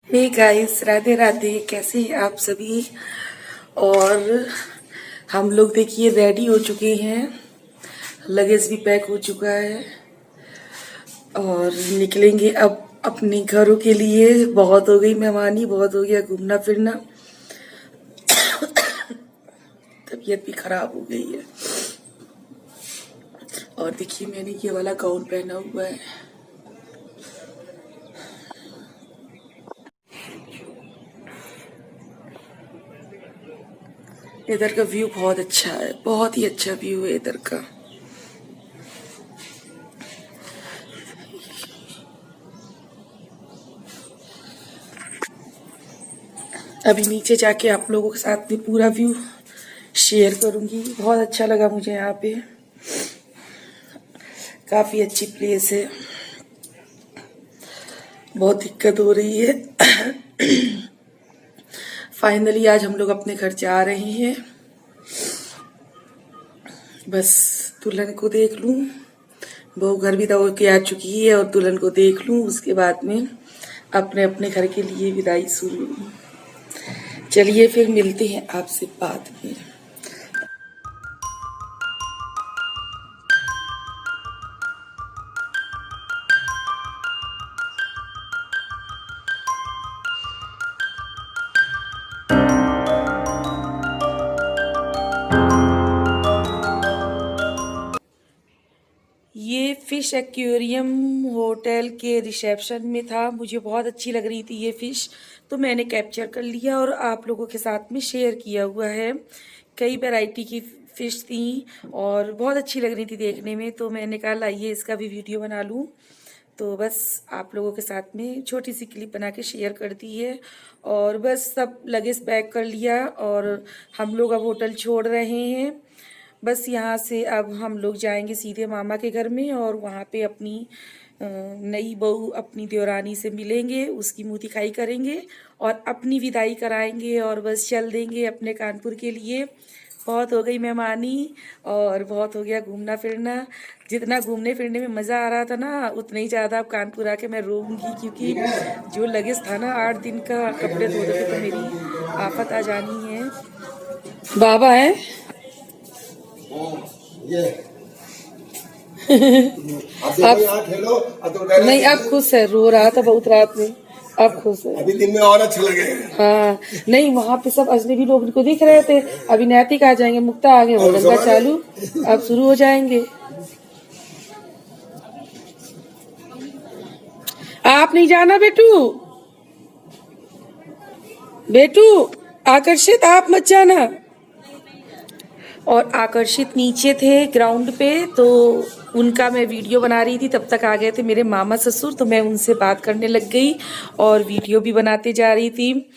Hey guys, Radhe Radhe. कैसे हैं आप सभी। और हम लोग देखिए रेडी हो चुके हैं, लगेज भी पैक हो चुका है और निकलेंगे अब अपने घरों के लिए। बहुत हो गई मेहमानी, बहुत हो गया घूमना फिरना, तबीयत भी खराब हो गई है। और देखिए मैंने ये वाला गाउन पहना हुआ है। इधर का व्यू बहुत अच्छा है, बहुत ही अच्छा व्यू है इधर का। अभी नीचे जाके आप लोगों के साथ में पूरा व्यू शेयर करूंगी। बहुत अच्छा लगा मुझे यहाँ पे, काफी अच्छी प्लेस है। बहुत दिक्कत हो रही है। फाइनली आज हम लोग अपने घर जा रहे हैं। बस दुल्हन को देख लूं, बहू घर भी दौड़ के आ चुकी है, और दुल्हन को देख लूं, उसके बाद में अपने अपने घर के लिए विदाई शुरू। चलिए फिर मिलते हैं आपसे बाद में। ये फिश एक्वेरियम होटल के रिसेप्शन में था। मुझे बहुत अच्छी लग रही थी ये फिश, तो मैंने कैप्चर कर लिया और आप लोगों के साथ में शेयर किया हुआ है। कई वैरायटी की फिश थी और बहुत अच्छी लग रही थी देखने में, तो मैंने कहा लाइए इसका भी वीडियो बना लूँ। तो बस आप लोगों के साथ में छोटी सी क्लिप बना के शेयर कर दी है। और बस सब लगेज पैक कर लिया और हम लोग अब होटल छोड़ रहे हैं। बस यहाँ से अब हम लोग जाएंगे सीधे मामा के घर में, और वहाँ पे अपनी नई बहू अपनी देवरानी से मिलेंगे, उसकी मुँह दिखाई करेंगे और अपनी विदाई कराएंगे और बस चल देंगे अपने कानपुर के लिए। बहुत हो गई मेहमानी और बहुत हो गया घूमना फिरना। जितना घूमने फिरने में मज़ा आ रहा था ना, उतना ही ज़्यादा अब कानपुर आके मैं रोऊंगी, क्योंकि जो लगेज था ना 8 दिन का, कपड़े धो धो तो मेरी आफत आ जानी है। बाबा है अब नहीं, अब खुश है, रो रहा था बहुत रात में, अब खुश है। अभी दिन में और अच्छा लगे। हाँ नहीं, वहाँ पे सब अजनबी लोग उनको दिख रहे थे। अभी नैतिक आ जाएंगे, मुक्ता आ गए, होटल का चालू अब शुरू हो जाएंगे। आप नहीं जाना बेटू, बेटू आकर्षित आप मत जाना। और आकर्षित नीचे थे ग्राउंड पे, तो उनका मैं वीडियो बना रही थी, तब तक आ गए थे मेरे मामा ससुर, तो मैं उनसे बात करने लग गई और वीडियो भी बनाते जा रही थी।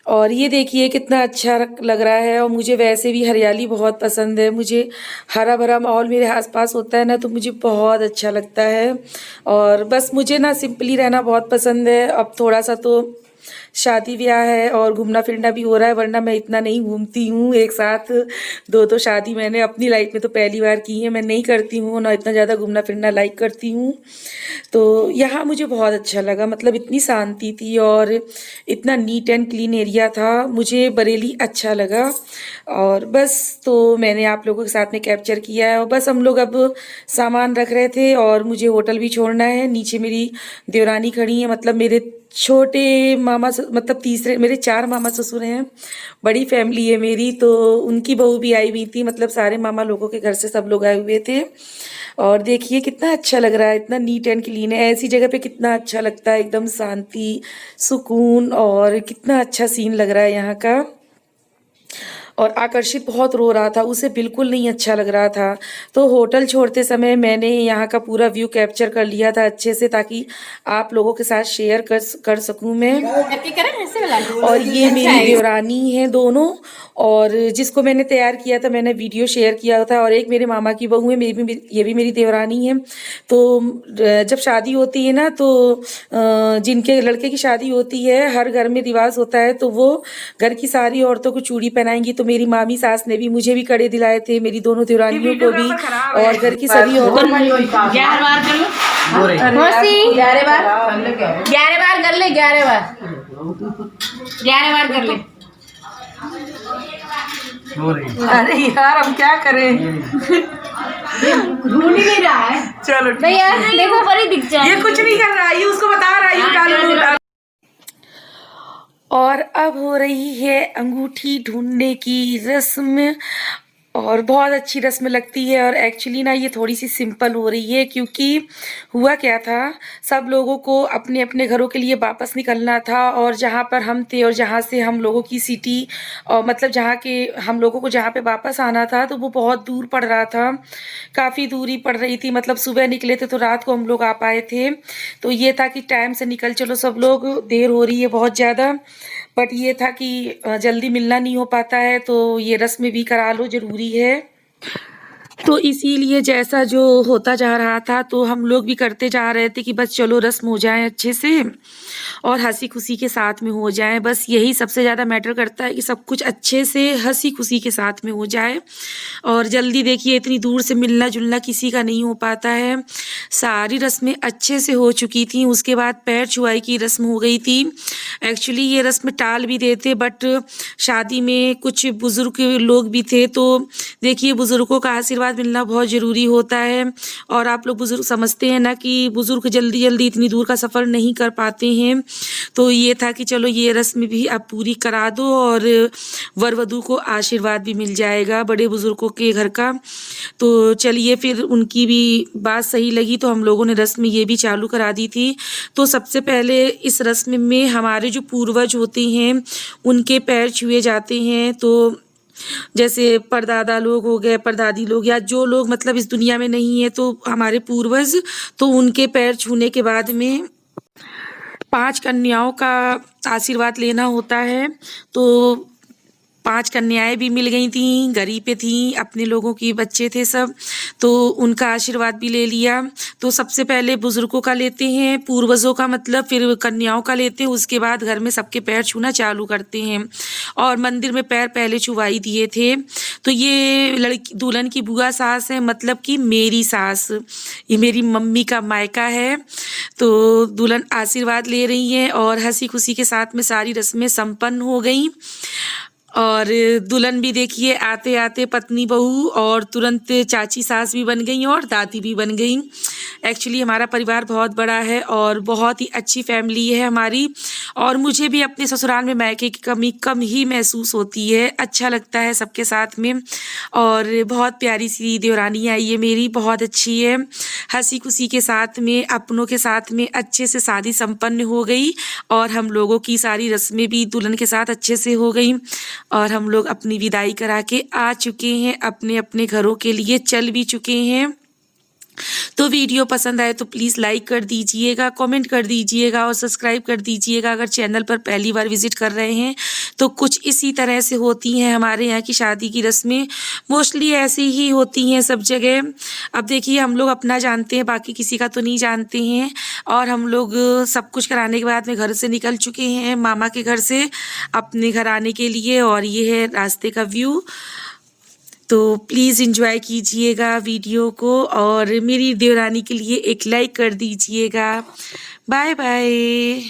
और ये देखिए कितना अच्छा लग रहा है। और मुझे वैसे भी हरियाली बहुत पसंद है, मुझे हरा भरा माहौल मेरे आसपास होता है ना, तो मुझे बहुत अच्छा लगता है। और बस मुझे ना सिंपली रहना बहुत पसंद है। अब थोड़ा सा तो शादी ब्याह है और घूमना फिरना भी हो रहा है, वरना मैं इतना नहीं घूमती हूँ एक साथ। दो शादी मैंने अपनी लाइफ में तो पहली बार की है, मैं नहीं करती हूँ ना इतना ज़्यादा घूमना फिरना लाइक करती हूँ। तो यहाँ मुझे बहुत अच्छा लगा, मतलब इतनी शांति थी और इतना नीट एंड क्लीन एरिया था, मुझे बरेली अच्छा लगा। और बस तो मैंने आप लोगों के साथ में कैप्चर किया है। और बस हम लोग अब सामान रख रहे थे और मुझे होटल भी छोड़ना है। नीचे मेरी देवरानी खड़ी है, मतलब मेरे छोटे मामा, मतलब तीसरे, मेरे 4 मामा ससुर हैं, बड़ी फैमिली है मेरी, तो उनकी बहू भी आई हुई थी, मतलब सारे मामा लोगों के घर से सब लोग आए हुए थे। और देखिए कितना अच्छा लग रहा है, इतना नीट एंड क्लीन है। ऐसी जगह पे कितना अच्छा लगता है, एकदम शांति सुकून, और कितना अच्छा सीन लग रहा है यहाँ का। और आकर्षित बहुत रो रहा था, उसे बिल्कुल नहीं अच्छा लग रहा था। तो होटल छोड़ते समय मैंने यहाँ का पूरा व्यू कैप्चर कर लिया था अच्छे से, ताकि आप लोगों के साथ शेयर कर सकूँ मैं। और ये मेरी देवरानी है दोनों, और जिसको मैंने तैयार किया था मैंने वीडियो शेयर किया था। और एक मेरे मामा की बहू है, ये भी मेरी देवरानी है। तो जब शादी होती है ना, तो जिनके लड़के की शादी होती है, हर घर में रिवाज होता है, तो वो घर की सारी औरतों को चूड़ी पहनाएंगी। तो मेरी मामी सास ने भी मुझे भी कड़े दिलाए थे, मेरी दोनों देवरानियों को भी, और घर की सभी औरतों को। 11 बार कर ले 11 बार। 11 बार कर ले। अरे यार हम क्या करें। ढूंढ ही नहीं रहा है। चलो भैया देखो परी दिख जाए। ये कुछ नहीं कर रहा, ये उसको बता रहा है ये डालो। और अब हो रही है अंगूठी ढूंढने की रस्म, और बहुत अच्छी रस्म लगती है। और एक्चुअली ना ये थोड़ी सी सिंपल हो रही है, क्योंकि हुआ क्या था, सब लोगों को अपने अपने घरों के लिए वापस निकलना था। और जहाँ पर हम थे और जहाँ से हम लोगों की सिटी, और मतलब जहाँ के हम लोगों को जहाँ पे वापस आना था, तो वो बहुत दूर पड़ रहा था, काफ़ी दूरी पड़ रही थी। मतलब सुबह निकले थे तो रात को हम लोग आ पाए थे। तो ये था कि टाइम से निकल चलो सब लोग, देर हो रही है बहुत ज़्यादा। बट ये था कि जल्दी मिलना नहीं हो पाता है, तो ये रस्म भी करा लो, ज़रूरी है। तो इसीलिए जैसा जो होता जा रहा था तो हम लोग भी करते जा रहे थे कि बस चलो रस्म हो जाए अच्छे से और हंसी खुशी के साथ में हो जाए। बस यही सबसे ज़्यादा मैटर करता है कि सब कुछ अच्छे से हंसी खुशी के साथ में हो जाए। और जल्दी देखिए इतनी दूर से मिलना जुलना किसी का नहीं हो पाता है। सारी रस्में अच्छे से हो चुकी थी, उसके बाद पैर छुआई की रस्म हो गई थी। एक्चुअली ये रस्म टाल भी देते, बट शादी में कुछ बुज़ुर्ग लोग भी थे, तो देखिए बुज़ुर्गों का आशीर्वाद मिलना बहुत ज़रूरी होता है। और आप लोग बुज़ुर्ग समझते हैं ना कि बुज़ुर्ग जल्दी जल्दी इतनी दूर का सफ़र नहीं कर पाते हैं। तो ये था कि चलो ये रस्म भी आप पूरी करा दो और वर वधू को आशीर्वाद भी मिल जाएगा बड़े बुज़ुर्गों के घर का। तो चलिए फिर उनकी भी बात सही लगी तो हम लोगों ने रस्म ये भी चालू करा दी थी। तो सबसे पहले इस रस्म में हमारे जो पूर्वज होते हैं उनके पैर छुए जाते हैं। तो जैसे परदादा लोग हो गए, परदादी लोग, या जो लोग मतलब इस दुनिया में नहीं है तो हमारे पूर्वज, तो उनके पैर छूने के बाद में 5 कन्याओं का आशीर्वाद लेना होता है। तो 5 कन्याएँ भी मिल गई थीं, गरीबें थीं, अपने लोगों के बच्चे थे सब, तो उनका आशीर्वाद भी ले लिया। तो सबसे पहले बुज़ुर्गों का लेते हैं, पूर्वजों का मतलब, फिर कन्याओं का लेते हैं, उसके बाद घर में सबके पैर छूना चालू करते हैं। और मंदिर में पैर पहले छुवाई दिए थे। तो ये लड़की दुल्हन की बुआ सास है, मतलब कि मेरी सास, ये मेरी मम्मी का मायका है। तो दुल्हन आशीर्वाद ले रही है और हँसी खुशी के साथ में सारी रस्में संपन्न हो गईं। और दुल्हन भी देखिए आते आते पत्नी बहू और तुरंत चाची सास भी बन गई और दादी भी बन गई। एक्चुअली हमारा परिवार बहुत बड़ा है और बहुत ही अच्छी फैमिली है हमारी। और मुझे भी अपने ससुराल में मायके की कमी कम ही महसूस होती है, अच्छा लगता है सबके साथ में। और बहुत प्यारी सी देवरानी आई है मेरी, बहुत अच्छी है। हंसी खुशी के साथ में अपनों के साथ में अच्छे से शादी संपन्न हो गई और हम लोगों की सारी रस्में भी दुल्हन के साथ अच्छे से हो गई और हम लोग अपनी विदाई करा के आ चुके हैं, अपने अपने घरों के लिए चल भी चुके हैं। तो वीडियो पसंद आए तो प्लीज़ लाइक कर दीजिएगा, कमेंट कर दीजिएगा और सब्सक्राइब कर दीजिएगा अगर चैनल पर पहली बार विजिट कर रहे हैं। तो कुछ इसी तरह से होती हैं हमारे यहाँ की शादी की रस्में, मोस्टली ऐसी ही होती हैं सब जगह। अब देखिए हम लोग अपना जानते हैं, बाकी किसी का तो नहीं जानते हैं। और हम लोग सब कुछ कराने के बाद में घर से निकल चुके हैं मामा के घर से अपने घर आने के लिए। और ये है रास्ते का व्यू। तो प्लीज़ एंजॉय कीजिएगा वीडियो को और मेरी देवरानी के लिए एक लाइक कर दीजिएगा। Bye bye.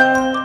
है।